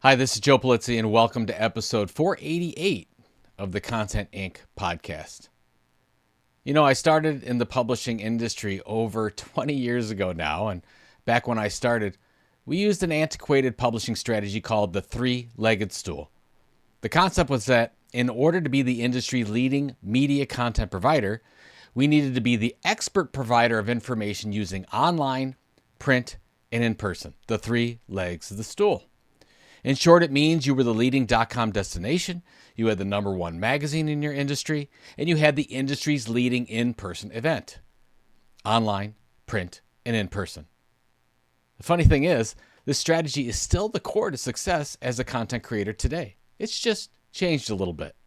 Hi, this is Joe Polizzi, and welcome to episode 488 of the Content Inc. podcast. You know, I started in the publishing industry over 20 years ago now, and back when I started, we used an antiquated publishing strategy called the three-legged stool. The concept was that in order to be the industry's leading media content provider, we needed to be the expert provider of information using online, print, and in person, the three legs of the stool. In short, it means you were the leading .com destination, you had the number one magazine in your industry, and you had the industry's leading in-person event. Online, print, and in person. The funny thing is, this strategy is still the core to success as a content creator today. It's just changed a little bit.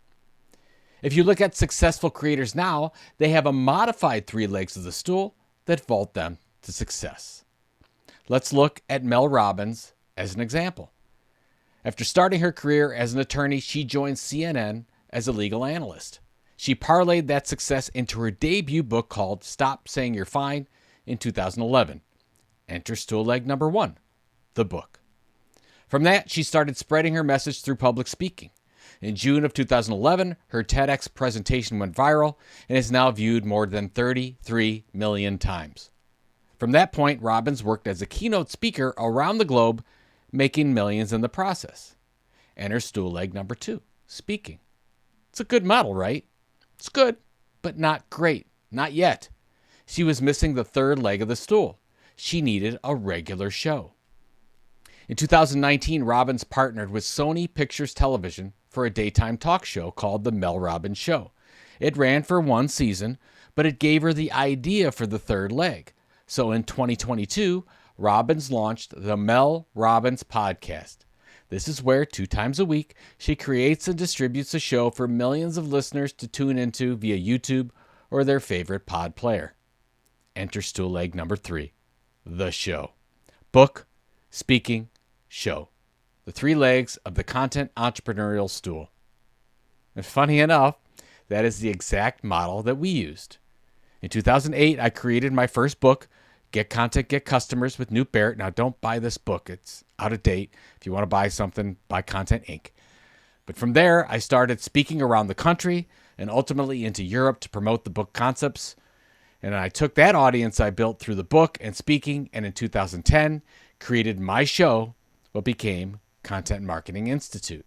If you look at successful creators now, they have a modified three legs of the stool that vault them to success. Let's look at Mel Robbins as an example. After starting her career as an attorney, she joined CNN as a legal analyst. She parlayed that success into her debut book called Stop Saying You're Fine in 2011. Enter stool leg number 1, the book. From that, she started spreading her message through public speaking. In June of 2011, her TEDx presentation went viral and is now viewed more than 33 million times. From that point, Robbins worked as a keynote speaker around the globe, making millions in the process. Enter stool leg number 2, speaking. It's a good model, right? It's good, but not great. Not yet. She was missing the third leg of the stool. She needed a regular show. In 2019, Robbins partnered with Sony Pictures Television for a daytime talk show called The Mel Robbins Show. It ran for one season, but it gave her the idea for the third leg. So in 2022, Robbins launched the Mel Robbins podcast. This is where 2 times a week, she creates and distributes a show for millions of listeners to tune into via YouTube or their favorite pod player. Enter stool leg number 3, the show. Book, speaking, show. The 3 legs of the content entrepreneurial stool. And funny enough, that is the exact model that we used. In 2008, I created my first book, Get Content, Get Customers with Newt Barrett. Now, don't buy this book. It's out of date. If you want to buy something, buy Content Inc. But from there, I started speaking around the country and ultimately into Europe to promote the book concepts. And I took that audience I built through the book and speaking, and in 2010, created my show, what became Content Marketing Institute.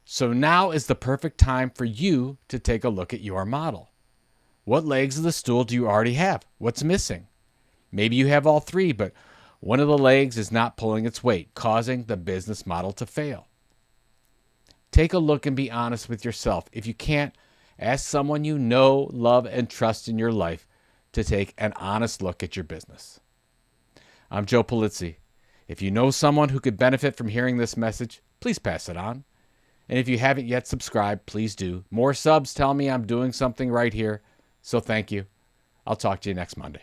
So now is the perfect time for you to take a look at your model. What legs of the stool do you already have? What's missing? Maybe you have all 3, but one of the legs is not pulling its weight, causing the business model to fail. Take a look and be honest with yourself. If you can't, ask someone you know, love, and trust in your life to take an honest look at your business. I'm Joe Polizzi. If you know someone who could benefit from hearing this message, please pass it on. And if you haven't yet subscribed, please do. More subs tell me I'm doing something right here, so thank you. I'll talk to you next Monday.